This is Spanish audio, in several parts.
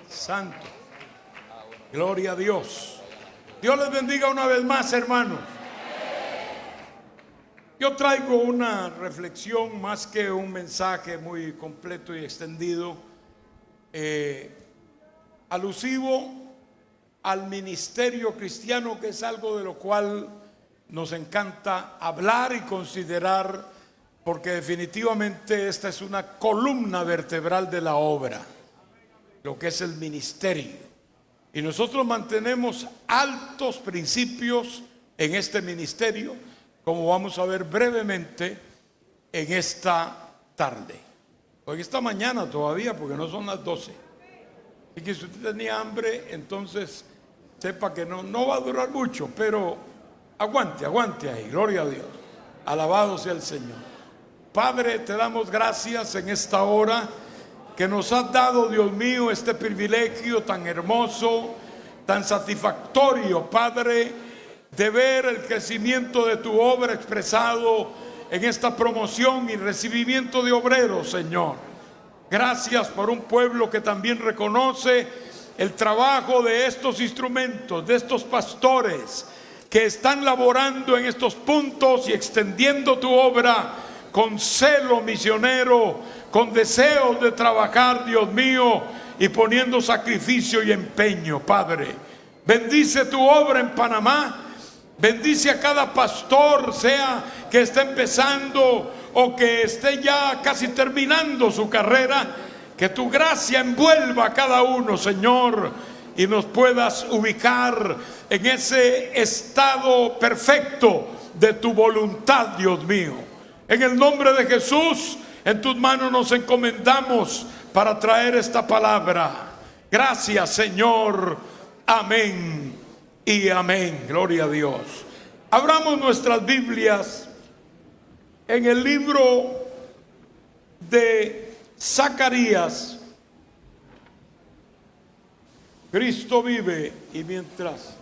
Santo. Gloria a Dios. Dios les bendiga una vez más, hermanos. Yo traigo una reflexión más que un mensaje muy completo y extendido, alusivo al ministerio cristiano, que es algo de lo cual nos encanta hablar y considerar, porque definitivamente esta es una columna vertebral de la obra, lo que es el ministerio. Y nosotros mantenemos altos principios en este ministerio, como vamos a ver brevemente en esta tarde, o en esta mañana todavía, porque no son las 12. Así que si usted tenía hambre, entonces sepa que no va a durar mucho, pero aguante ahí, gloria a Dios. Alabado sea el Señor. Padre, te damos gracias en esta hora que nos has dado, Dios mío, este privilegio tan hermoso, tan satisfactorio, Padre, de ver el crecimiento de tu obra expresado en esta promoción y recibimiento de obreros, Señor. Gracias por un pueblo que también reconoce el trabajo de estos instrumentos, de estos pastores que están laborando en estos puntos y extendiendo tu obra con celo misionero, con deseos de trabajar, Dios mío, y poniendo sacrificio y empeño, Padre. Bendice tu obra en Panamá. Bendice a cada pastor, sea que esté empezando o que esté ya casi terminando su carrera. Que tu gracia envuelva a cada uno, Señor, y nos puedas ubicar en ese estado perfecto de tu voluntad, Dios mío. En el nombre de Jesús, en tus manos nos encomendamos para traer esta palabra. Gracias, Señor. Amén y amén. Gloria a Dios. Abramos nuestras Biblias en el libro de Zacarías. Cristo vive. Y mientras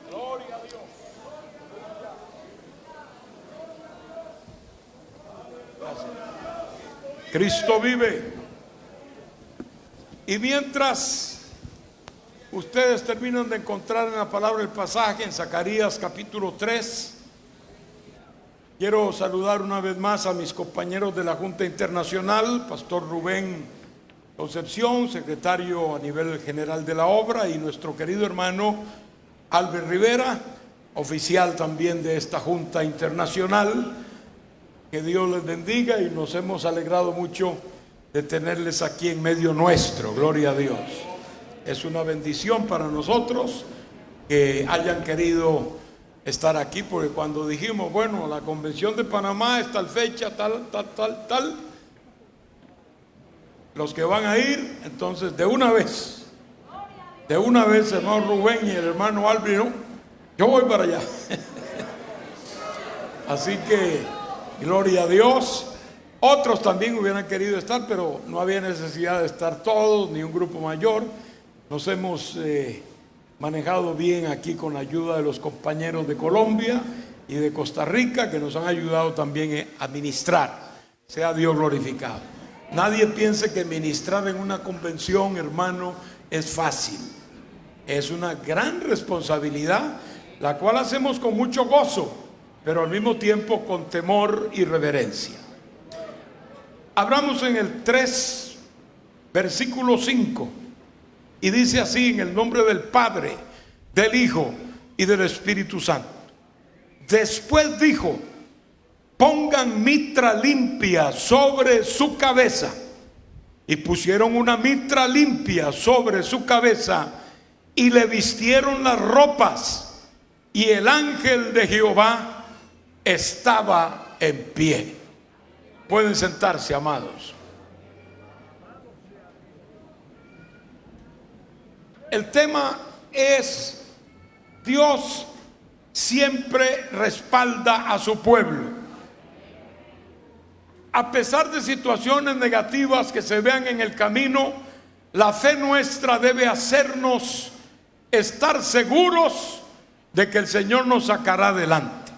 gloria a Dios. Cristo vive. Y mientras ustedes terminan de encontrar en la palabra el pasaje en Zacarías capítulo 3, quiero saludar una vez más a mis compañeros de la Junta Internacional, Pastor Rubén Concepción, secretario a nivel general de la obra, y nuestro querido hermano Albert Rivera, oficial también de esta Junta Internacional. Que Dios les bendiga, y nos hemos alegrado mucho de tenerles aquí en medio nuestro. Gloria a Dios. Es una bendición para nosotros que hayan querido estar aquí, porque cuando dijimos, bueno, la convención de Panamá es tal fecha, tal, los que van a ir, entonces de una vez, hermano Rubén y el hermano Álvaro, yo voy para allá. Así que gloria a Dios. Otros también hubieran querido estar, pero no había necesidad de estar todos, ni un grupo mayor. Nos hemos manejado bien aquí con la ayuda de los compañeros de Colombia y de Costa Rica, que nos han ayudado también a ministrar. Sea Dios glorificado. Nadie piense que ministrar en una convención, hermano, es fácil. Es una gran responsabilidad, la cual hacemos con mucho gozo, pero al mismo tiempo con temor y reverencia. Abramos en el 3, versículo 5, y dice así: en el nombre del Padre, del Hijo y del Espíritu Santo. Después dijo: pongan mitra limpia sobre su cabeza. Y pusieron una mitra limpia sobre su cabeza y le vistieron las ropas, y el ángel de Jehová estaba en pie. Pueden sentarse, amados. El tema es: Dios siempre respalda a su pueblo. A pesar de situaciones negativas que se vean en el camino, la fe nuestra debe hacernos estar seguros de que el Señor nos sacará adelante.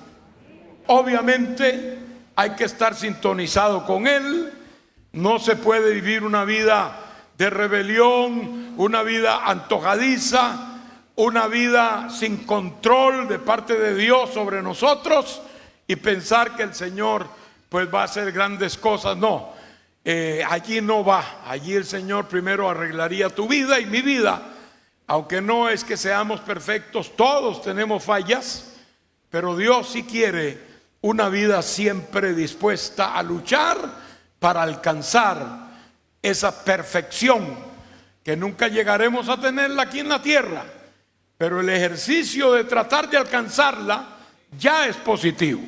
Obviamente hay que estar sintonizado con Él. No se puede vivir una vida de rebelión, una vida antojadiza, una vida sin control de parte de Dios sobre nosotros y pensar que el Señor pues va a hacer grandes cosas. No, allí no va. Allí el Señor primero arreglaría tu vida y mi vida. Aunque no es que seamos perfectos, todos tenemos fallas, pero Dios sí quiere una vida siempre dispuesta a luchar para alcanzar esa perfección que nunca llegaremos a tenerla aquí en la tierra, pero el ejercicio de tratar de alcanzarla ya es positivo.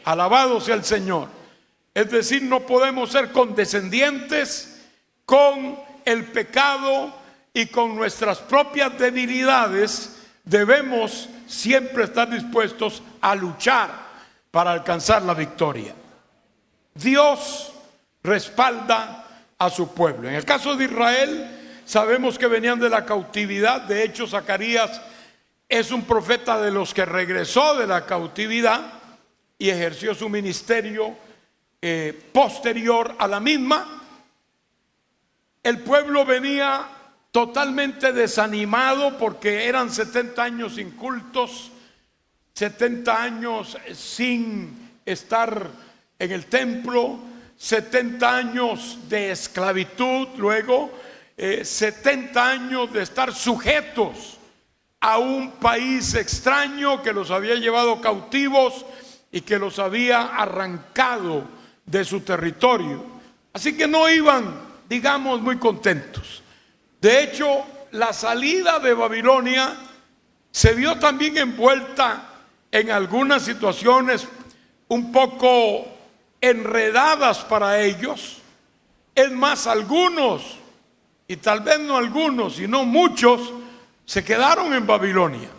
Alabado sea el Señor. Es decir, no podemos ser condescendientes con el pecado y con nuestras propias debilidades. Debemos siempre estar dispuestos a luchar para alcanzar la victoria. Dios respalda a su pueblo. En el caso de Israel, sabemos que venían de la cautividad. De hecho, Zacarías es un profeta de los que regresó de la cautividad y ejerció su ministerio posterior a la misma. El pueblo venía totalmente desanimado porque eran 70 años incultos, 70 años sin estar en el templo, 70 años de esclavitud, luego 70 años de estar sujetos a un país extraño que los había llevado cautivos y que los había arrancado de su territorio. Así que no iban, digamos, muy contentos. De hecho, la salida de Babilonia se vio también envuelta en algunas situaciones un poco enredadas para ellos. Es más, algunos, y tal vez no algunos, sino muchos, se quedaron en Babilonia.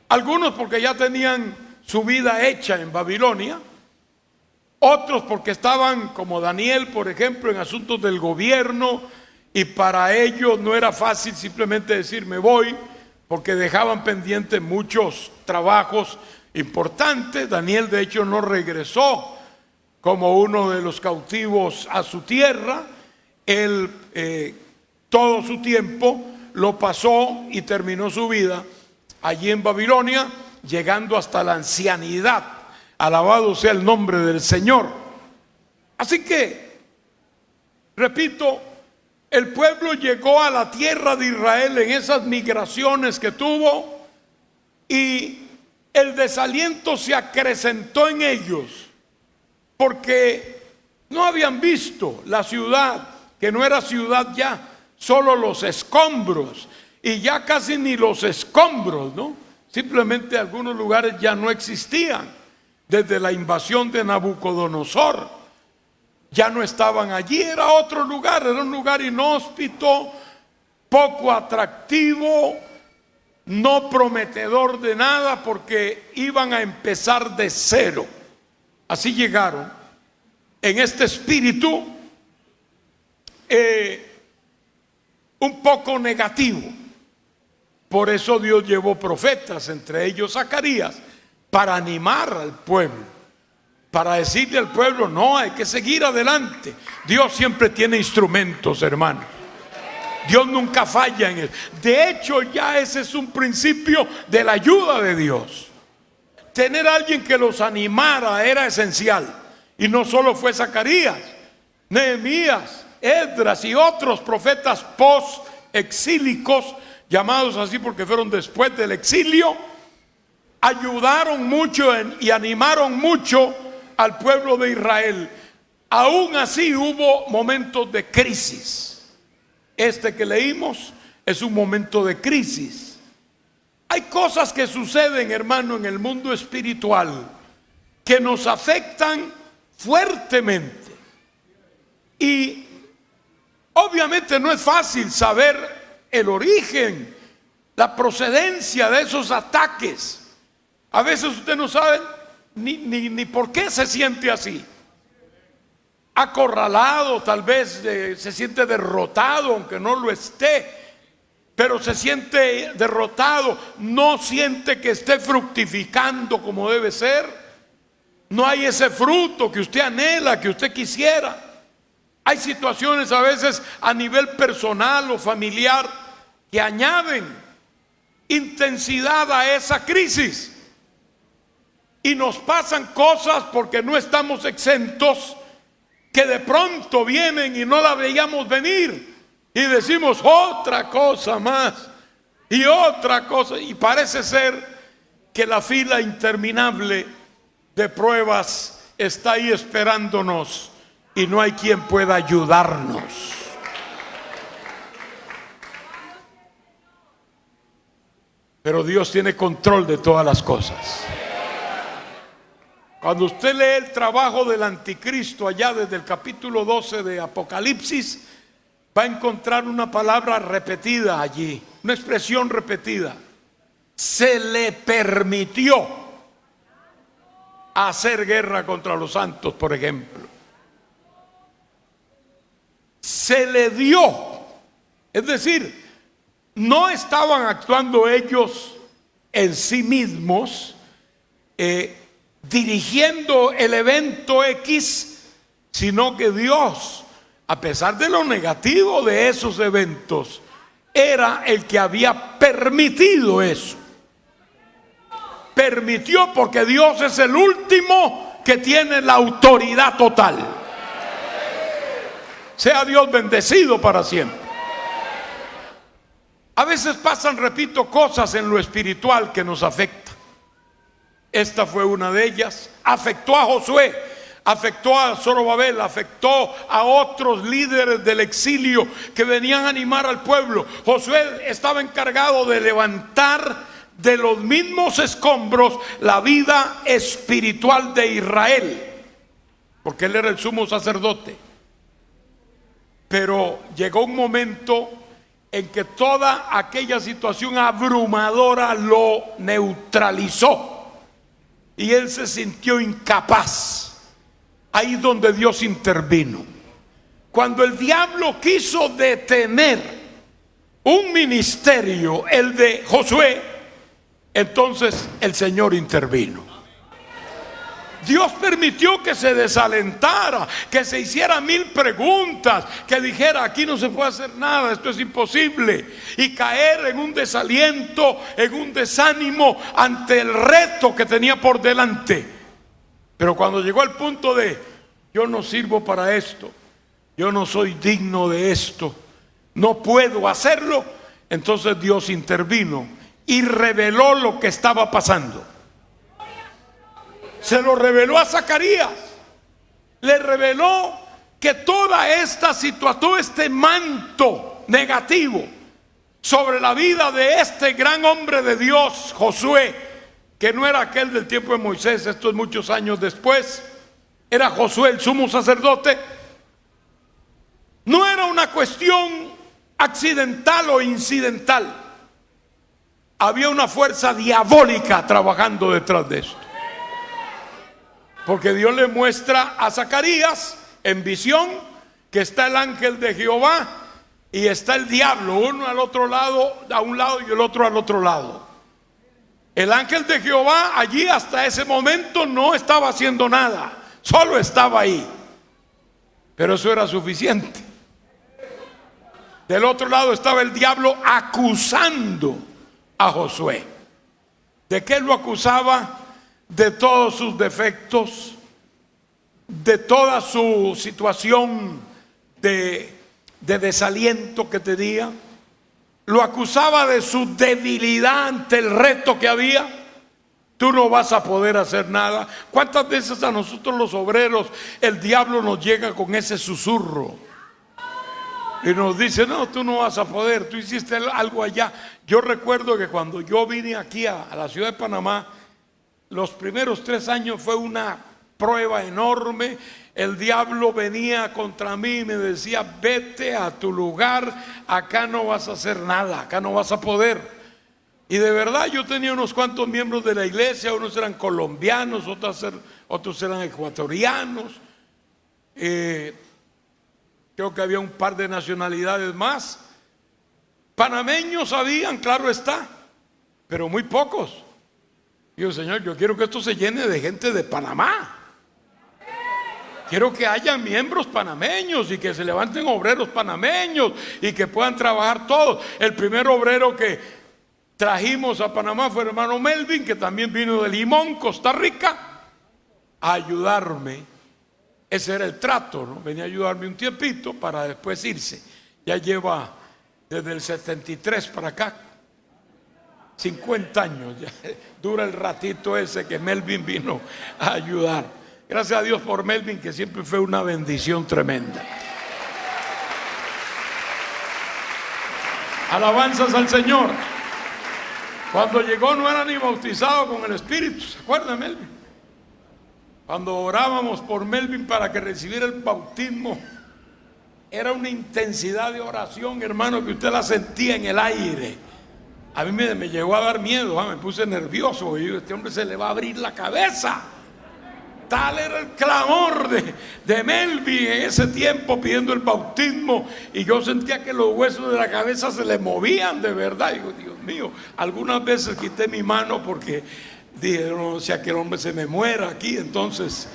Algunos porque ya tenían su vida hecha en Babilonia, otros porque estaban, como Daniel, por ejemplo, en asuntos del gobierno, y para ellos no era fácil simplemente decir me voy, porque dejaban pendientes muchos trabajos importantes. Daniel, de hecho, no regresó como uno de los cautivos a su tierra. Él todo su tiempo lo pasó y terminó su vida allí en Babilonia, llegando hasta la ancianidad. Alabado sea el nombre del Señor. Así que, repito, el pueblo llegó a la tierra de Israel en esas migraciones que tuvo, y el desaliento se acrecentó en ellos porque no habían visto la ciudad, que no era ciudad ya, solo los escombros, y ya casi ni los escombros, ¿no? Simplemente algunos lugares ya no existían desde la invasión de Nabucodonosor. Ya no estaban allí, era otro lugar, era un lugar inhóspito, poco atractivo, no prometedor de nada, porque iban a empezar de cero. Así llegaron en este espíritu un poco negativo. Por eso Dios llevó profetas, entre ellos Zacarías, para animar al pueblo, para decirle al pueblo, no, hay que seguir adelante. Dios siempre tiene instrumentos, hermanos. Dios nunca falla en eso. De hecho, ya ese es un principio de la ayuda de Dios. Tener a alguien que los animara era esencial. Y no solo fue Zacarías, Nehemías, Esdras y otros profetas post-exílicos, llamados así porque fueron después del exilio, ayudaron mucho y animaron mucho al pueblo de Israel. Aún así hubo momentos de crisis. Este que leímos es un momento de crisis. Hay cosas que suceden, hermano, en el mundo espiritual que nos afectan fuertemente. Y obviamente no es fácil saber el origen, la procedencia de esos ataques. A veces usted no sabe ni por qué se siente así. Acorralado, tal vez se siente derrotado, aunque no lo esté. pero se siente derrotado, no siente que esté fructificando como debe ser, no hay ese fruto que usted anhela, que usted quisiera. Hay situaciones a veces a nivel personal o familiar que añaden intensidad a esa crisis. Y nos pasan cosas porque no estamos exentos, que de pronto vienen y no la veíamos venir. Y decimos otra cosa más y otra cosa. Y parece ser que la fila interminable de pruebas está ahí esperándonos y no hay quien pueda ayudarnos. Pero Dios tiene control de todas las cosas. Cuando usted lee el trabajo del anticristo allá desde el capítulo 12 de Apocalipsis, va a encontrar una palabra repetida allí, una expresión repetida. Se le permitió hacer guerra contra los santos, por ejemplo. Se le dio, es decir, no estaban actuando ellos en sí mismos, dirigiendo el evento X, sino que Dios, a pesar de lo negativo de esos eventos, era el que había permitido eso. Permitió, porque Dios es el último que tiene la autoridad total. Sea Dios bendecido para siempre. A veces pasan, repito, cosas en lo espiritual que nos afectan. Esta fue una de ellas. Afectó a Josué, afectó a Zorobabel, afectó a otros líderes del exilio que venían a animar al pueblo. Josué estaba encargado de levantar de los mismos escombros la vida espiritual de Israel, porque él era el sumo sacerdote. Pero llegó un momento en que toda aquella situación abrumadora lo neutralizó y él se sintió incapaz. Ahí donde Dios intervino. Cuando el diablo quiso detener un ministerio, el de Josué, entonces el Señor intervino. Dios permitió que se desalentara, que se hiciera 1000 preguntas, que dijera aquí no se puede hacer nada, esto es imposible, y caer en un desaliento, en un desánimo ante el reto que tenía por delante. Pero cuando llegó al punto de yo no sirvo para esto, yo no soy digno de esto, no puedo hacerlo, entonces Dios intervino y reveló lo que estaba pasando. Se lo reveló a Zacarías. Le reveló que toda esta situación, todo este manto negativo sobre la vida de este gran hombre de Dios, Josué, que no era aquel del tiempo de Moisés, esto es muchos años después, era Josué el sumo sacerdote, no era una cuestión accidental o incidental. Había una fuerza diabólica trabajando detrás de esto. Porque Dios le muestra a Zacarías en visión que está el ángel de Jehová y está el diablo, uno al otro lado, a un lado y el otro al otro lado. El ángel de Jehová allí hasta ese momento no estaba haciendo nada, solo estaba ahí. Pero eso era suficiente. Del otro lado estaba el diablo acusando a Josué. ¿De qué lo acusaba? De todos sus defectos, de toda su situación de desaliento que tenía. Lo acusaba de su debilidad ante el reto que había. Tú no vas a poder hacer nada. ¿Cuántas veces a nosotros los obreros el diablo nos llega con ese susurro? Y nos dice, no, tú no vas a poder, tú hiciste algo allá. Yo recuerdo que cuando yo vine aquí a la ciudad de Panamá, los primeros 3 años fue una prueba enorme. El diablo venía contra mí y me decía, vete a tu lugar, acá no vas a hacer nada, acá no vas a poder. Y de verdad yo tenía unos cuantos miembros de la iglesia, unos eran colombianos, otros eran ecuatorianos. Creo que había un par de nacionalidades más. Panameños habían, claro está, pero muy pocos. Digo, Señor, yo quiero que esto se llene de gente de Panamá. Quiero que haya miembros panameños y que se levanten obreros panameños y que puedan trabajar todos. El primer obrero que trajimos a Panamá fue el hermano Melvin, que también vino de Limón, Costa Rica, a ayudarme. Ese era el trato, ¿no? Venía a ayudarme un tiempito para después irse. Ya lleva desde el 73 para acá 50 años. Ya dura el ratito ese que Melvin vino a ayudar. Gracias a Dios por Melvin, que siempre fue una bendición tremenda. Alabanzas al Señor. Cuando llegó no era ni bautizado con el Espíritu. ¿Se acuerdan, Melvin? Cuando orábamos por Melvin para que recibiera el bautismo, era una intensidad de oración, hermano, que usted la sentía en el aire. A mí me llegó a dar miedo, me puse nervioso. Y yo, este hombre se le va a abrir la cabeza. Tal era el clamor de Melvin en ese tiempo pidiendo el bautismo, y yo sentía que los huesos de la cabeza se le movían de verdad. Y digo, Dios mío, algunas veces quité mi mano porque dije, no sea que el hombre se me muera aquí. Entonces,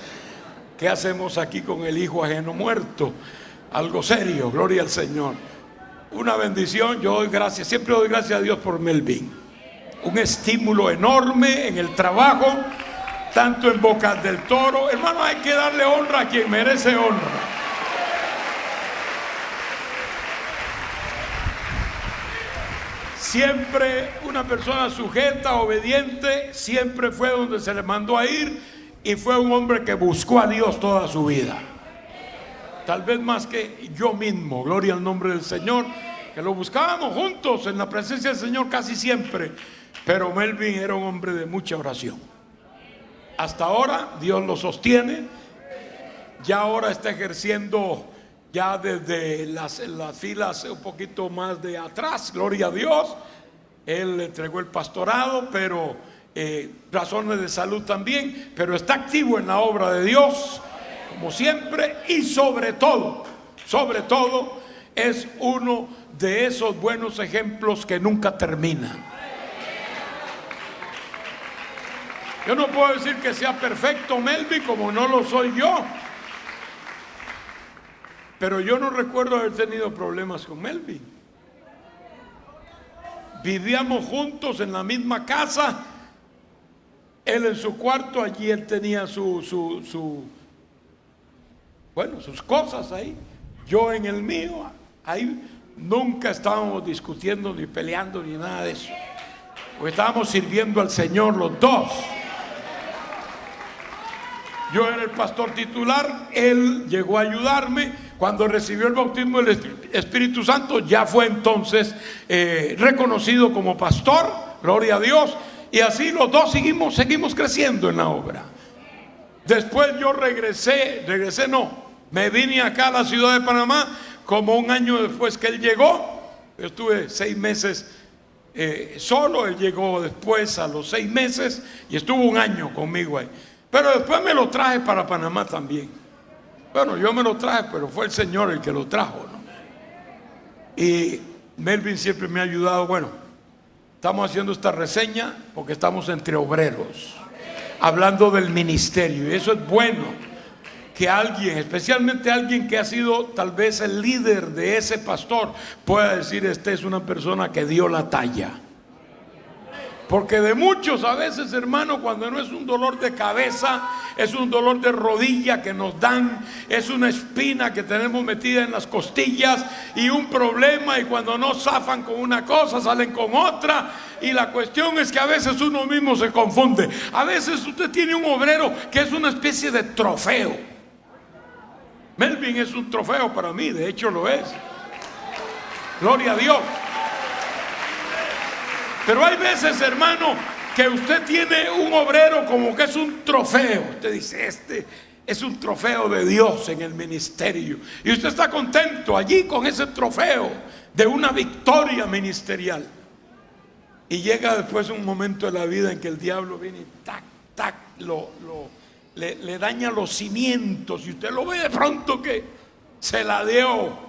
¿qué hacemos aquí con el hijo ajeno muerto? Algo serio, gloria al Señor. Una bendición, yo doy gracias, siempre doy gracias a Dios por Melvin. Un estímulo enorme en el trabajo, tanto en Bocas del Toro. Hermano, hay que darle honra a quien merece honra. Siempre una persona sujeta, obediente, siempre fue donde se le mandó a ir, y fue un hombre que buscó a Dios toda su vida. Tal vez más que yo mismo, gloria al nombre del Señor, que lo buscábamos juntos en la presencia del Señor casi siempre. Pero Melvin era un hombre de mucha oración. Hasta ahora Dios lo sostiene. Ya ahora está ejerciendo ya desde las filas un poquito más de atrás, gloria a Dios. Él entregó el pastorado, pero razones de salud también, pero está activo en la obra de Dios como siempre, y sobre todo es uno de esos buenos ejemplos que nunca terminan. Yo no puedo decir que sea perfecto Melvin, como no lo soy yo, pero yo no recuerdo haber tenido problemas con Melvin. Vivíamos juntos en la misma casa, él en su cuarto, allí él tenía sus cosas ahí, yo en el mío. Ahí nunca estábamos discutiendo ni peleando ni nada de eso, porque estábamos sirviendo al Señor los dos. Yo era el pastor titular, él llegó a ayudarme. Cuando recibió el bautismo del Espíritu Santo, ya fue entonces reconocido como pastor, gloria a Dios, y así los dos seguimos creciendo en la obra. Después yo me vine acá a la ciudad de Panamá como un año después que él llegó. Yo estuve 6 meses solo, él llegó después a los 6 meses y estuvo un año conmigo ahí. Pero después me lo traje para Panamá también. Bueno, yo me lo traje, pero fue el Señor el que lo trajo, ¿no? Y Melvin siempre me ha ayudado. Bueno, estamos haciendo esta reseña porque estamos entre obreros, hablando del ministerio, y eso es bueno, que alguien, especialmente alguien que ha sido tal vez el líder de ese pastor, pueda decir: esta es una persona que dio la talla. Porque de muchos a veces, hermano, cuando no es un dolor de cabeza, es un dolor de rodilla que nos dan, es una espina que tenemos metida en las costillas y un problema, y cuando no zafan con una cosa salen con otra, y la cuestión es que a veces uno mismo se confunde. A veces usted tiene un obrero que es una especie de trofeo. Melvin es un trofeo para mí, de hecho lo es. Gloria a Dios. Pero hay veces, hermano, que usted tiene un obrero como que es un trofeo. Usted dice: este es un trofeo de Dios en el ministerio. Y usted está contento allí con ese trofeo de una victoria ministerial. Y llega después un momento de la vida en que el diablo viene y le daña los cimientos. Y usted lo ve de pronto que se la dio.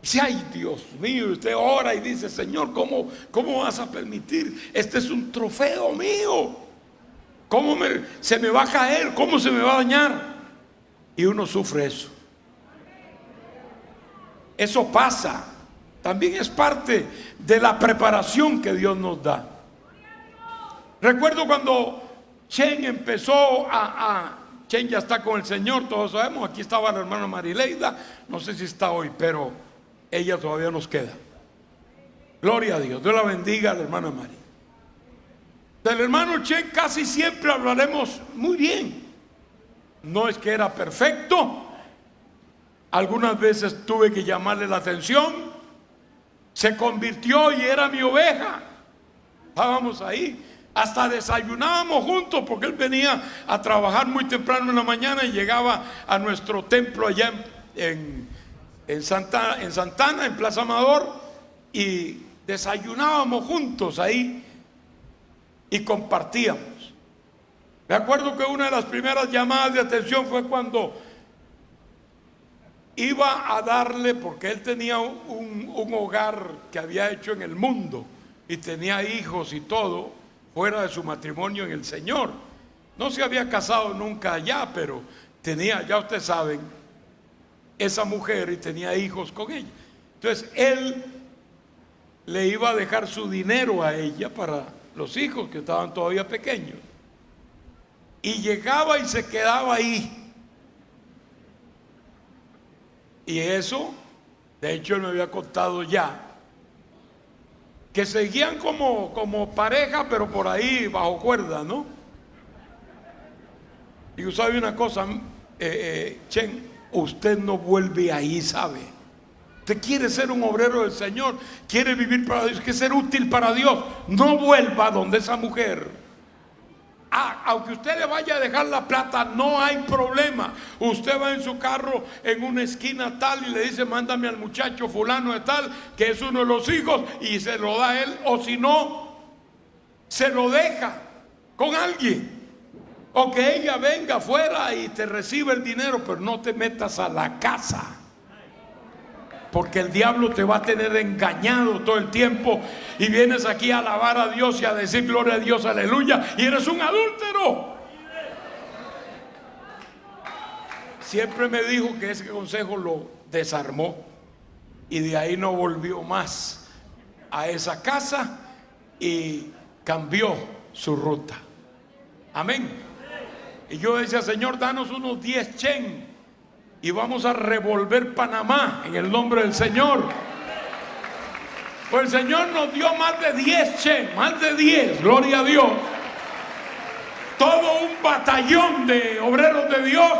Dice, ay Dios mío, usted ora y dice, Señor, ¿cómo vas a permitir? Este es un trofeo mío. Se me va a caer? ¿Cómo se me va a dañar? Y uno sufre eso. Eso pasa. También es parte de la preparación que Dios nos da. Recuerdo cuando Chen empezó Chen ya está con el Señor, todos sabemos. Aquí estaba la hermana Marileida, no sé si está hoy, pero ella todavía nos queda. Gloria a Dios, Dios la bendiga a la hermana Mari. Del hermano Chen casi siempre hablaremos muy bien. No es que era perfecto, algunas veces tuve que llamarle la atención. Se convirtió y era mi oveja. Estábamos ahí, hasta desayunábamos juntos, porque él venía a trabajar muy temprano en la mañana y llegaba a nuestro templo allá en Santana, en Plaza Amador, y desayunábamos juntos ahí y compartíamos. Me acuerdo que una de las primeras llamadas de atención fue cuando iba a darle, porque él tenía un hogar que había hecho en el mundo y tenía hijos y todo fuera de su matrimonio en el Señor. No se había casado nunca allá, pero tenía, ya ustedes saben, esa mujer y tenía hijos con ella. Entonces él le iba a dejar su dinero a ella para los hijos que estaban todavía pequeños, y llegaba y se quedaba ahí. Y eso, de hecho él me había contado ya, que seguían como pareja, pero por ahí bajo cuerda, ¿no? Y usted sabe una cosa, Chen, usted no vuelve ahí, ¿sabe? Usted quiere ser un obrero del Señor, quiere vivir para Dios, quiere ser útil para Dios. No vuelva donde esa mujer. Aunque usted le vaya a dejar la plata, no hay problema. Usted va en su carro en una esquina tal y le dice, mándame al muchacho fulano de tal, que es uno de los hijos, y se lo da a él. O si no, se lo deja con alguien, o que ella venga afuera y te reciba el dinero, pero no te metas a la casa, porque el diablo te va a tener engañado todo el tiempo, y vienes aquí a alabar a Dios y a decir gloria a Dios, aleluya, y eres un adúltero. Siempre me dijo que ese consejo lo desarmó, y de ahí no volvió más a esa casa y cambió su ruta. Amén. Y yo decía, Señor, danos unos 10 Chen y vamos a revolver Panamá en el nombre del Señor. Pues el Señor nos dio más de 10 Chen, más de 10, gloria a Dios. Todo un batallón de obreros de Dios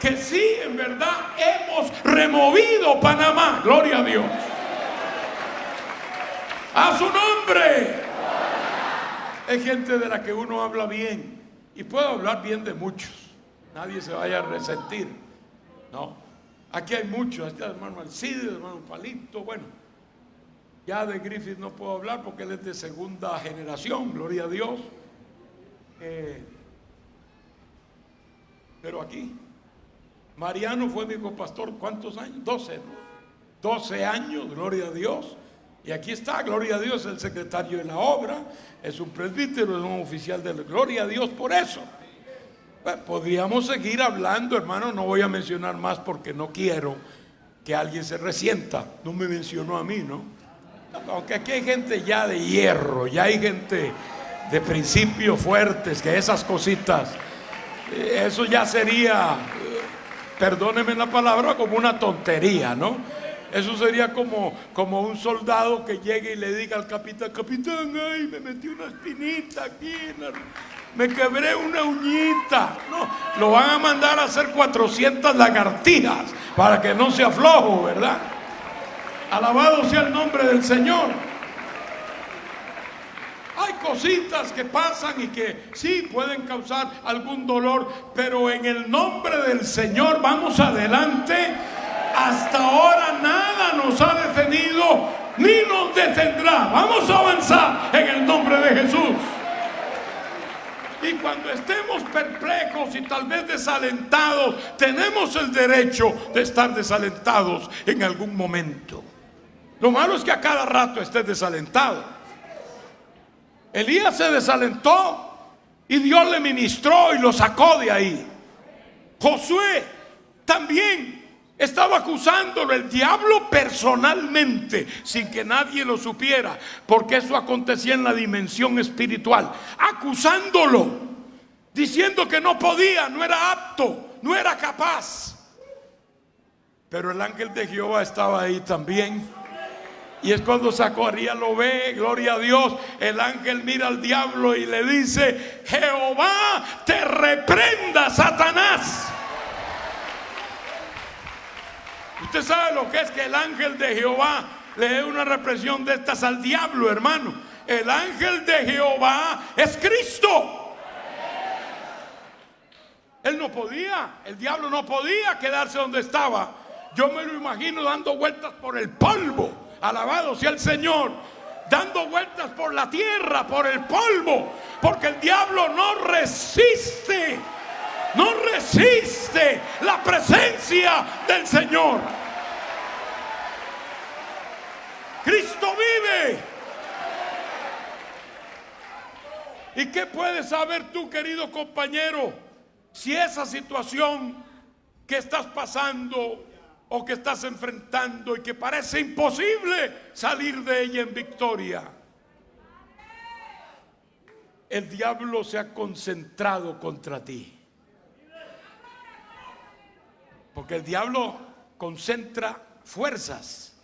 que sí, en verdad, hemos removido Panamá, gloria a Dios. A su nombre. Hay gente de la que uno habla bien, y puedo hablar bien de muchos, nadie se vaya a resentir, ¿no? Aquí hay muchos, aquí el hermano Alcides, el hermano Palito, bueno, ya de Griffith no puedo hablar porque él es de segunda generación, gloria a Dios. Pero aquí, Mariano fue mi copastor, ¿cuántos años? 12, ¿no? 12 años, gloria a Dios. Y aquí está, gloria a Dios, el secretario de la obra, es un presbítero, es un oficial de la gloria a Dios por eso. Bueno, podríamos seguir hablando, hermano, no voy a mencionar más porque no quiero que alguien se resienta. No me mencionó a mí, ¿no? Aunque aquí hay gente ya de hierro, ya hay gente de principios fuertes, que esas cositas, eso ya sería, perdónenme la palabra, como una tontería, ¿no? Eso sería como un soldado que llegue y le diga al capitán, capitán, ay, me metí una espinita aquí, me quebré una uñita. No, lo van a mandar a hacer 400 lagartijas para que no sea flojo, ¿verdad? Alabado sea el nombre del Señor. Hay cositas que pasan y que sí pueden causar algún dolor, pero en el nombre del Señor vamos adelante. Hasta ahora nada nos ha detenido ni nos detendrá. Vamos a avanzar en el nombre de Jesús. Y cuando estemos perplejos y tal vez desalentados, tenemos el derecho de estar desalentados en algún momento. Lo malo es que a cada rato estés desalentado. Elías se desalentó y Dios le ministró y lo sacó de ahí. Josué también estaba acusándolo el diablo personalmente, sin que nadie lo supiera, porque eso acontecía en la dimensión espiritual, acusándolo, diciendo que no podía, no era apto, no era capaz. Pero el ángel de Jehová estaba ahí también. Y es cuando Zacarías lo ve, gloria a Dios, el ángel mira al diablo y le dice: Jehová te reprenda, Satanás. Usted sabe lo que es que el ángel de Jehová le dé una represión de estas al diablo, hermano. El ángel de Jehová es Cristo. Él no podía, el diablo no podía quedarse donde estaba. Yo me lo imagino dando vueltas por el polvo. Alabado sea el Señor, dando vueltas por la tierra, por el polvo, porque el diablo no resiste la presencia del Señor. Cristo vive. ¿Y qué puedes saber tú, querido compañero, si esa situación que estás pasando o que estás enfrentando y que parece imposible salir de ella en victoria? El diablo se ha concentrado contra ti, porque el diablo concentra fuerzas,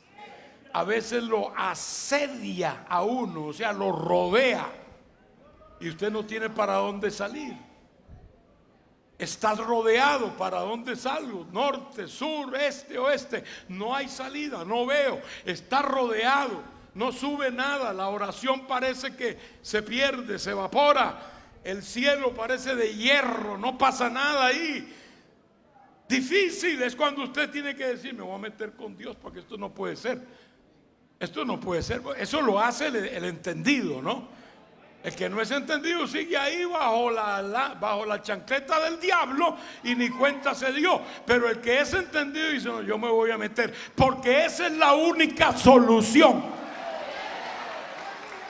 a veces lo asedia a uno, o sea, lo rodea, y usted no tiene para dónde salir. Estás rodeado, ¿para dónde salgo? Norte, sur, este, oeste. No hay salida, no veo. Estás rodeado, no sube nada. La oración parece que se pierde, se evapora. El cielo parece de hierro, no pasa nada ahí. Difícil es cuando usted tiene que decir: me voy a meter con Dios porque esto no puede ser. Esto no puede ser. Eso lo hace el entendido, ¿no? El que no es entendido sigue ahí bajo la chancleta del diablo y ni cuenta se dio. Pero el que es entendido dice: no, yo me voy a meter, porque esa es la única solución.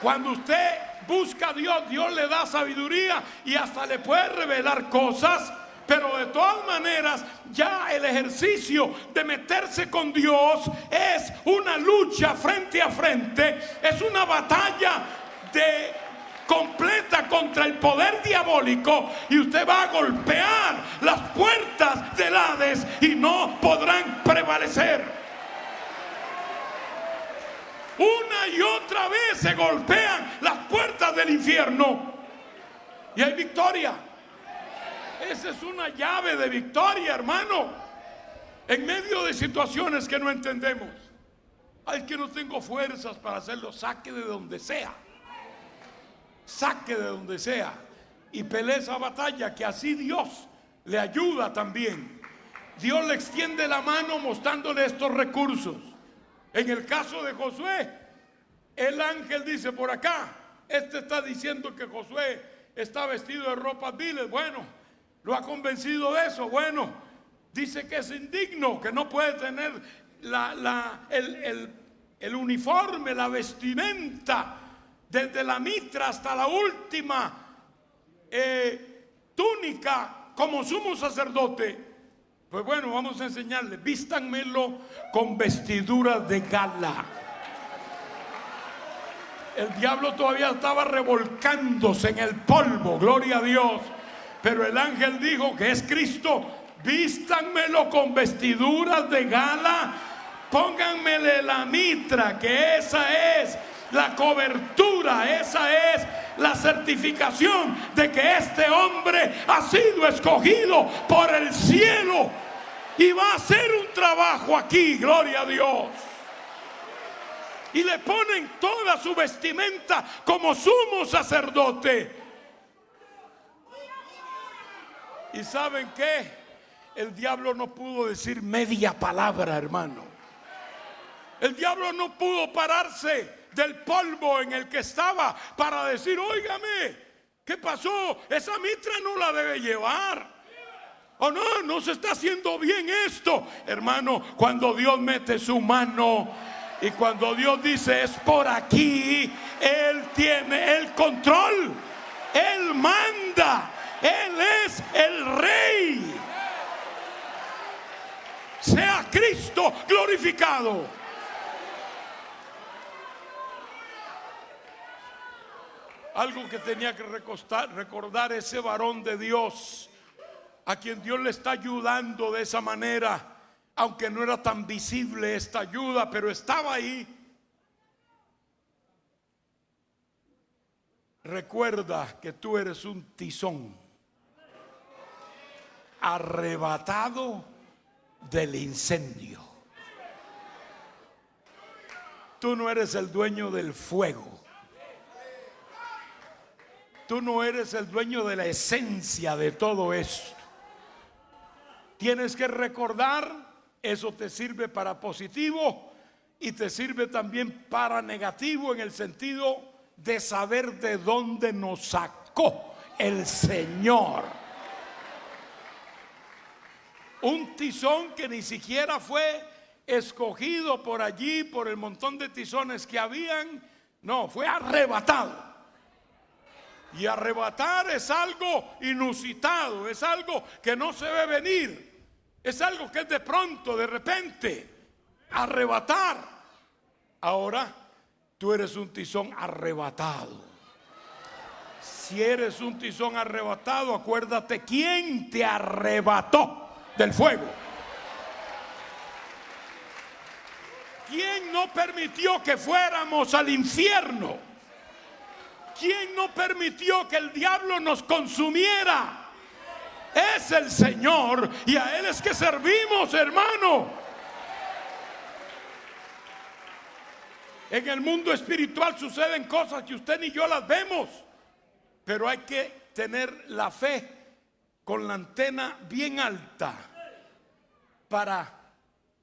Cuando usted busca a Dios, Dios le da sabiduría y hasta le puede revelar cosas. Pero de todas maneras, ya el ejercicio de meterse con Dios es una lucha frente a frente, es una batalla completa contra el poder diabólico, y usted va a golpear las puertas del Hades y no podrán prevalecer. Una y otra vez se golpean las puertas del infierno y hay victoria. Esa es una llave de victoria, hermano, en medio de situaciones que no entendemos. Ay, que no tengo fuerzas para hacerlo. Saque de donde sea. Saque de donde sea y pelee esa batalla, que así Dios le ayuda también. Dios le extiende la mano mostrándole estos recursos. En el caso de Josué, el ángel dice por acá, está diciendo que Josué está vestido de ropas viles. Bueno, lo ha convencido de eso. Bueno, dice que es indigno, que no puede tener el uniforme, la vestimenta, desde la mitra hasta la última túnica como sumo sacerdote. Pues bueno, vamos a enseñarle: vístanmelo con vestiduras de gala. El diablo todavía estaba revolcándose en el polvo, gloria a Dios. Pero el ángel dijo que es Cristo: vístanmelo con vestiduras de gala, pónganmele la mitra, que esa es la cobertura, esa es la certificación de que este hombre ha sido escogido por el cielo y va a hacer un trabajo aquí, gloria a Dios. Y le ponen toda su vestimenta como sumo sacerdote. ¿Y saben qué? El diablo no pudo decir media palabra, hermano. El diablo no pudo pararse del polvo en el que estaba para decir: óigame, ¿qué pasó? Esa mitra no la debe llevar. O no, no se está haciendo bien esto. Hermano, cuando Dios mete su mano Y cuando Dios dice es por aquí, Él tiene el control. Él manda. Él es el Rey. Sea Cristo glorificado. Algo que tenía que recordar ese varón de Dios, a quien Dios le está ayudando de esa manera. Aunque no era tan visible esta ayuda, pero estaba ahí. Recuerda que tú eres un tizón arrebatado del incendio. Tú no eres el dueño del fuego. Tú no eres el dueño de la esencia de todo esto. Tienes que recordar. Eso te sirve para positivo y te sirve también para negativo, en el sentido de saber de dónde nos sacó el Señor. Un tizón que ni siquiera fue escogido por allí, por el montón de tizones que habían. No, fue arrebatado. Y arrebatar es algo inusitado, es algo que no se ve venir. Es algo que es de pronto, de repente. Arrebatar. Ahora, tú eres un tizón arrebatado. Si eres un tizón arrebatado, acuérdate quién te arrebató del fuego. ¿Quién no permitió que fuéramos al infierno? ¿Quién no permitió que el diablo nos consumiera? Es el Señor, y a Él es que servimos, hermano. En el mundo espiritual suceden cosas que usted ni yo las vemos, pero hay que tener la fe con la antena bien alta para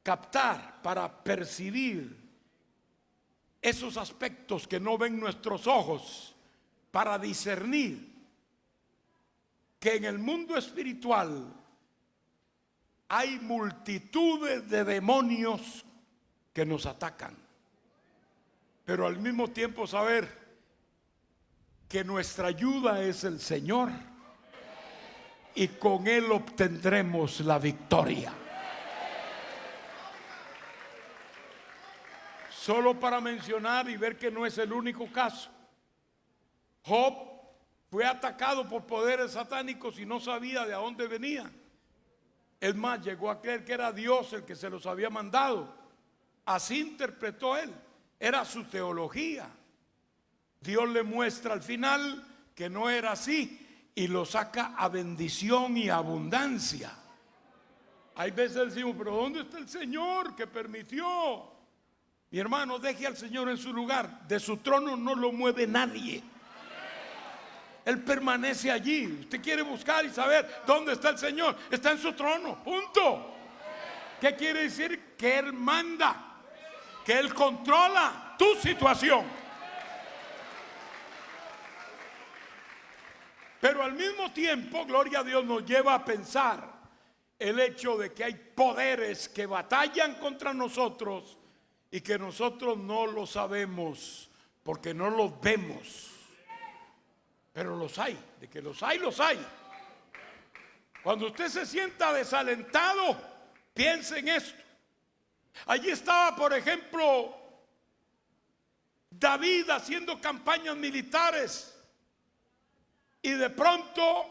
captar, para percibir esos aspectos que no ven nuestros ojos, para discernir que en el mundo espiritual hay multitudes de demonios que nos atacan, pero al mismo tiempo saber que nuestra ayuda es el Señor y con Él obtendremos la victoria. Solo para mencionar y ver que no es el único caso, Job fue atacado por poderes satánicos y no sabía de dónde venían. Es más, llegó a creer que era Dios el que se los había mandado. Así interpretó él. Era su teología. Dios le muestra al final que no era así y lo saca a bendición y abundancia. Hay veces decimos, pero ¿dónde está el Señor que permitió? Mi hermano, deje al Señor en su lugar. De su trono no lo mueve nadie. Él permanece allí. Usted quiere buscar y saber dónde está el Señor. Está en su trono, punto. ¿Qué quiere decir? Que Él manda, que Él controla tu situación. Pero al mismo tiempo, gloria a Dios, nos lleva a pensar el hecho de que hay poderes que batallan contra nosotros y que nosotros no lo sabemos porque no los vemos. Pero los hay, de que los hay, los hay. Cuando usted se sienta desalentado, piense en esto. Allí estaba, por ejemplo, David haciendo campañas militares y de pronto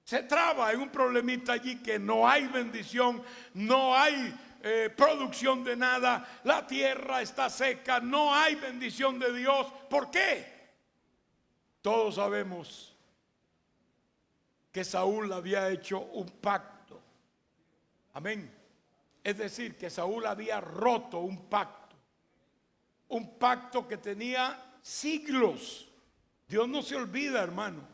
se traba en un problemita allí, que no hay bendición, no hay producción de nada, la tierra está seca, no hay bendición de Dios. ¿Por qué? Todos sabemos que Saúl había hecho un pacto. Amén. Es decir, que Saúl había roto un pacto. Un pacto que tenía siglos. Dios no se olvida, hermano.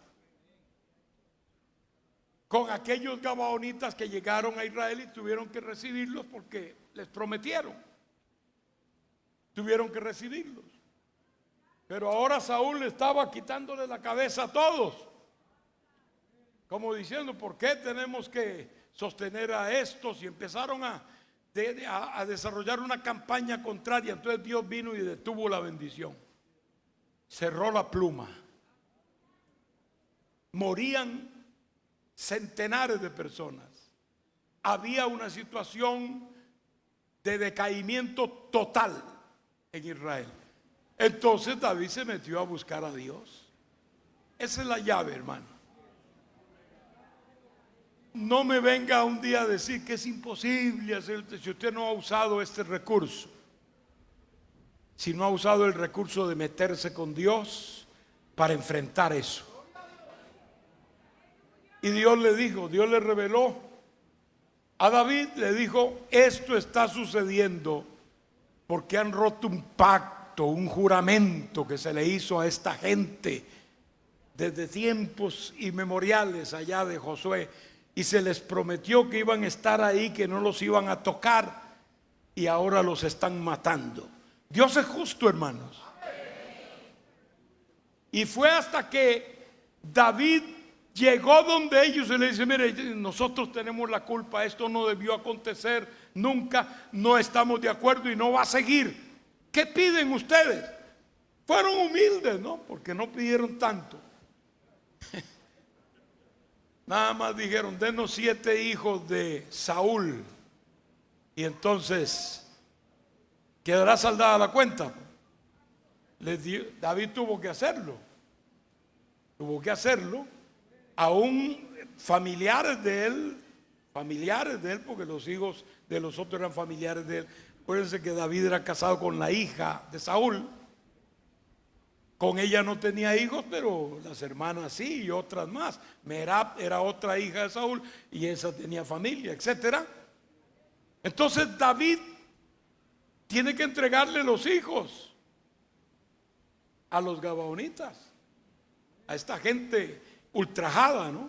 Con aquellos gabaonitas que llegaron a Israel y tuvieron que recibirlos porque les prometieron. Tuvieron que recibirlos. Pero ahora Saúl estaba quitándole la cabeza a todos. Como diciendo, ¿por qué tenemos que sostener a estos? Y empezaron a a desarrollar una campaña contraria. Entonces Dios vino y detuvo la bendición, cerró la pluma. Morían centenares de personas. Había una situación de decaimiento total en Israel. Entonces David se metió a buscar a Dios. Esa es la llave, hermano. No me venga un día a decir que es imposible hacer, si usted no ha usado este recurso, si no ha usado el recurso de meterse con Dios para enfrentar eso. Y Dios le dijo, Dios le reveló a David, le dijo: esto está sucediendo porque han roto un pacto, un juramento que se le hizo a esta gente desde tiempos inmemoriales allá de Josué, y se les prometió que iban a estar ahí, que no los iban a tocar, y ahora los están matando. Dios es justo, hermanos. Y fue hasta que David llegó donde ellos y le dice: mire, nosotros tenemos la culpa, esto no debió acontecer nunca, no estamos de acuerdo y no va a seguir. ¿Qué piden ustedes? Fueron humildes, ¿no? Porque no pidieron tanto. Nada más dijeron: denos 7 hijos de Saúl y entonces quedará saldada la cuenta. David tuvo que hacerlo. Aún familiares de él, porque los hijos de los otros eran familiares de él. Acuérdense que David era casado con la hija de Saúl. Con ella no tenía hijos, pero las hermanas sí, y otras más. Merab era otra hija de Saúl y esa tenía familia, etcétera. Entonces David tiene que entregarle los hijos a los gabaonitas, a esta gente ultrajada, ¿no?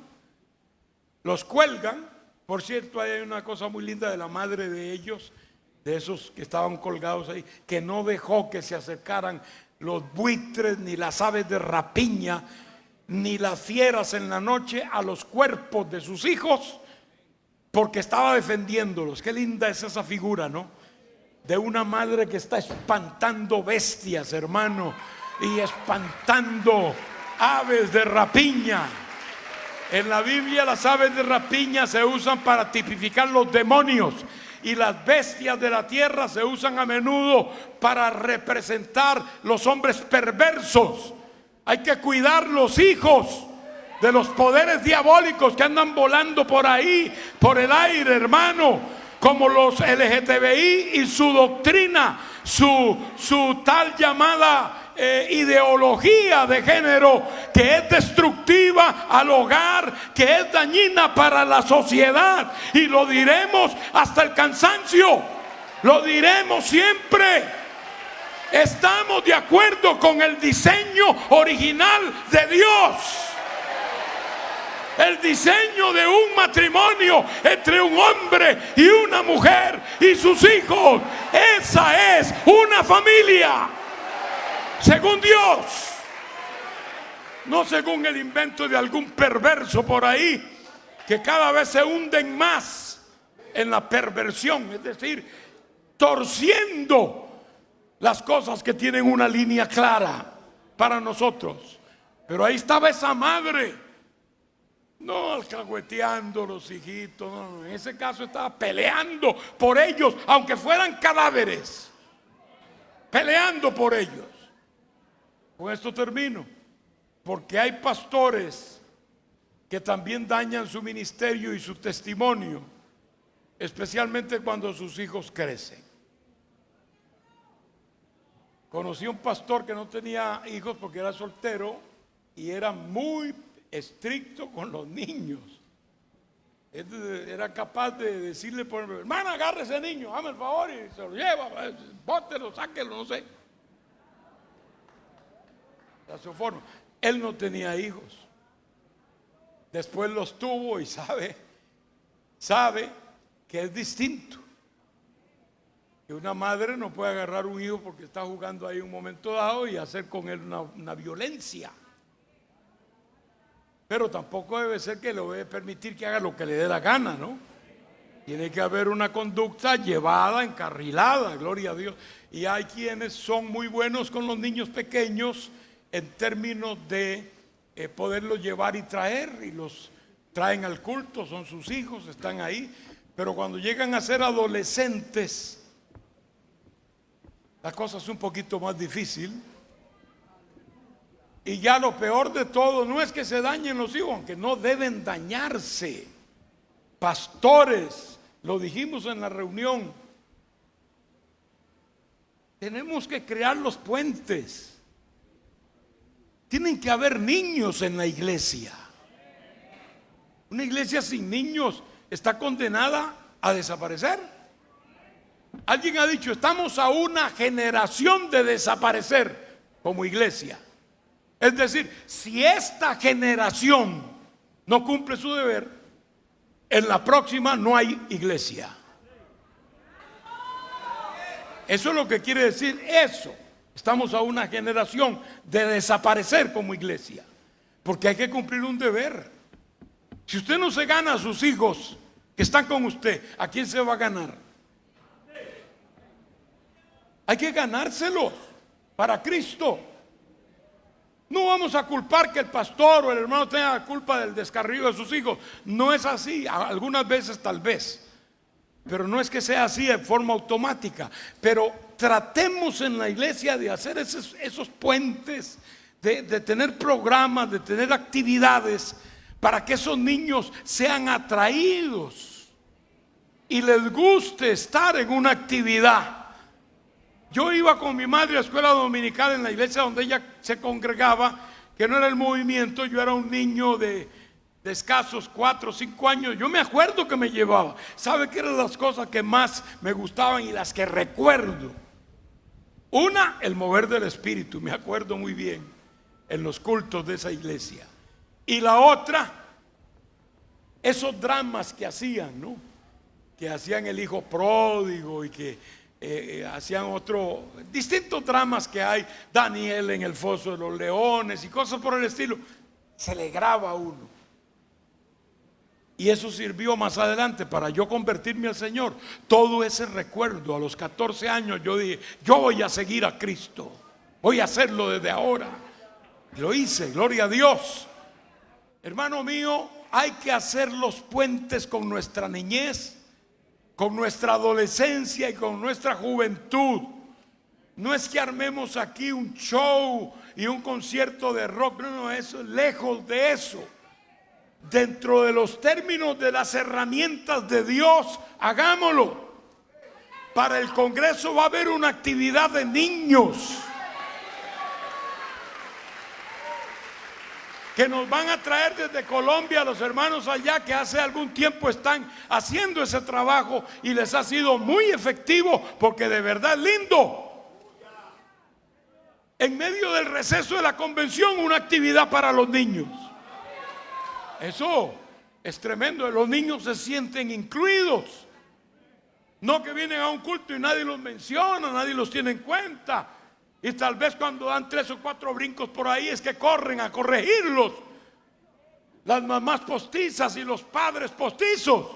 Los cuelgan. Por cierto, hay una cosa muy linda de la madre de ellos, de esos que estaban colgados ahí, que no dejó que se acercaran los buitres, ni las aves de rapiña, ni las fieras en la noche a los cuerpos de sus hijos, porque estaba defendiéndolos. Qué linda es esa figura, ¿no? De una madre que está espantando bestias, hermano, y espantando aves de rapiña. En la Biblia las aves de rapiña se usan para tipificar los demonios, y las bestias de la tierra se usan a menudo para representar los hombres perversos. Hay que cuidar los hijos de los poderes diabólicos que andan volando por ahí, por el aire, hermano, como los LGTBI y su doctrina, su tal llamada ideología de género, que es destructiva al hogar, que es dañina para la sociedad. Y lo diremos hasta el cansancio, lo diremos siempre. Estamos de acuerdo con el diseño original de Dios, el diseño de un matrimonio entre un hombre y una mujer y sus hijos. Esa es una familia según Dios, no según el invento de algún perverso por ahí, que cada vez se hunden más en la perversión, es decir, torciendo las cosas que tienen una línea clara para nosotros. Pero ahí estaba esa madre, no alcahueteando los hijitos, no, en ese caso estaba peleando por ellos, aunque fueran cadáveres, peleando por ellos. Con esto termino, porque hay pastores que también dañan su ministerio y su testimonio, especialmente cuando sus hijos crecen. Conocí un pastor que no tenía hijos porque era soltero y era muy estricto con los niños. Era capaz de decirle, por ejemplo: hermana, agarre ese niño, hazme el favor, y se lo lleva, bótelo, sáquelo, no sé. A su forma. Él no tenía hijos, después los tuvo y sabe que es distinto, que una madre no puede agarrar un hijo porque está jugando ahí un momento dado y hacer con él una violencia, pero tampoco debe ser que le voy a permitir que haga lo que le dé la gana, ¿no? Tiene que haber una conducta llevada, encarrilada, gloria a Dios. Y hay quienes son muy buenos con los niños pequeños en términos de poderlos llevar y traer, y los traen al culto, son sus hijos, están ahí. Pero cuando llegan a ser adolescentes, la cosa es un poquito más difícil. Y ya lo peor de todo no es que se dañen los hijos, aunque no deben dañarse. Pastores, lo dijimos en la reunión, tenemos que crear los puentes. Tienen que haber niños en la iglesia. Una iglesia sin niños está condenada a desaparecer. Alguien ha dicho, estamos a una generación de desaparecer como iglesia. Es decir, si esta generación no cumple su deber, en la próxima no hay iglesia. Eso es lo que quiere decir eso. Estamos a una generación de desaparecer como iglesia, porque hay que cumplir un deber. Si usted no se gana a sus hijos que están con usted, ¿a quién se va a ganar? Hay que ganárselos para Cristo. No vamos a culpar que el pastor o el hermano tenga la culpa del descarrío de sus hijos. No es así, algunas veces tal vez, pero no es que sea así de forma automática. Pero tratemos en la iglesia de hacer esos puentes, de tener programas, de tener actividades para que esos niños sean atraídos y les guste estar en una actividad. Yo iba con mi madre a la escuela dominical en la iglesia donde ella se congregaba, que no era el movimiento. Yo era un niño de escasos 4 o 5 años. Yo me acuerdo que me llevaba. ¿Sabe qué eran las cosas que más me gustaban y las que recuerdo? Una, el mover del espíritu, me acuerdo muy bien, en los cultos de esa iglesia. Y la otra, esos dramas que hacían, ¿no? Que hacían el hijo pródigo y que hacían distintos dramas que hay, Daniel en el foso de los leones y cosas por el estilo. Se le graba a uno. Y eso sirvió más adelante para yo convertirme al Señor. Todo ese recuerdo, a los 14 años yo dije, yo voy a seguir a Cristo, voy a hacerlo desde ahora. Lo hice, gloria a Dios. Hermano mío, hay que hacer los puentes con nuestra niñez, con nuestra adolescencia y con nuestra juventud. No es que armemos aquí un show y un concierto de rock, no, eso es lejos de eso. Dentro de los términos de las herramientas de Dios, hagámoslo. Para el Congreso va a haber una actividad de niños que nos van a traer desde Colombia los hermanos allá, que hace algún tiempo están haciendo ese trabajo y les ha sido muy efectivo, porque de verdad es lindo. En medio del receso de la convención, una actividad para los niños. Eso es tremendo. Los niños se sienten incluidos. No que vienen a un culto y nadie los menciona, nadie los tiene en cuenta. Y tal vez cuando dan 3 o 4 brincos por ahí es que corren a corregirlos las mamás postizas y los padres postizos.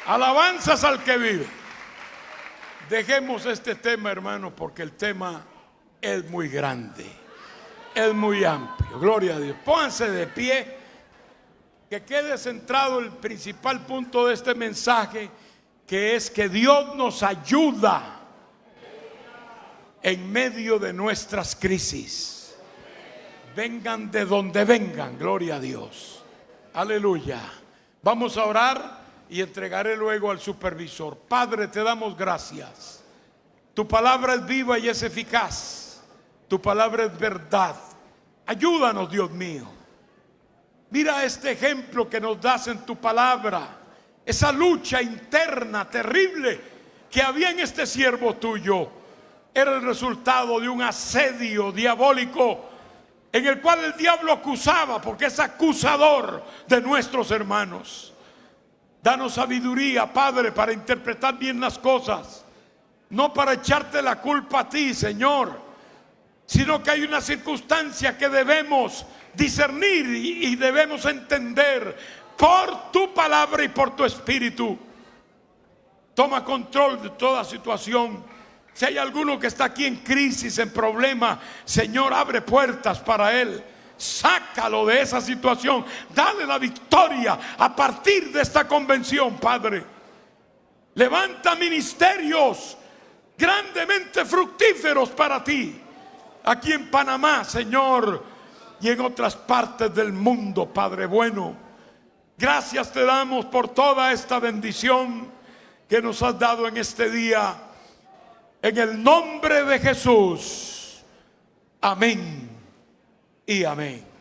Alabanzas al que vive. Dejemos este tema, hermano, porque el tema es muy grande, es muy amplio. Gloria a Dios. Pónganse de pie. Que quede centrado el principal punto de este mensaje, que es que Dios nos ayuda en medio de nuestras crisis. Vengan de donde vengan, gloria a Dios. Aleluya. Vamos a orar y entregaré luego al supervisor. Padre, te damos gracias. Tu palabra es viva y es eficaz. Tu palabra es verdad. Ayúdanos, Dios mío. Mira este ejemplo que nos das en tu palabra, esa lucha interna terrible que había en este siervo tuyo. Era el resultado de un asedio diabólico en el cual el diablo acusaba, porque es acusador de nuestros hermanos. Danos sabiduría, Padre, para interpretar bien las cosas, no para echarte la culpa a ti, Señor, sino que hay una circunstancia que debemos discernir y debemos entender por tu palabra y por tu espíritu. Toma control de toda situación. Si hay alguno que está aquí en crisis, en problema, Señor, abre puertas para él. Sácalo de esa situación. Dale la victoria a partir de esta convención, Padre. Levanta ministerios grandemente fructíferos para ti. Aquí en Panamá, Señor, y en otras partes del mundo, Padre bueno. Gracias te damos por toda esta bendición que nos has dado en este día. En el nombre de Jesús. Amén y amén.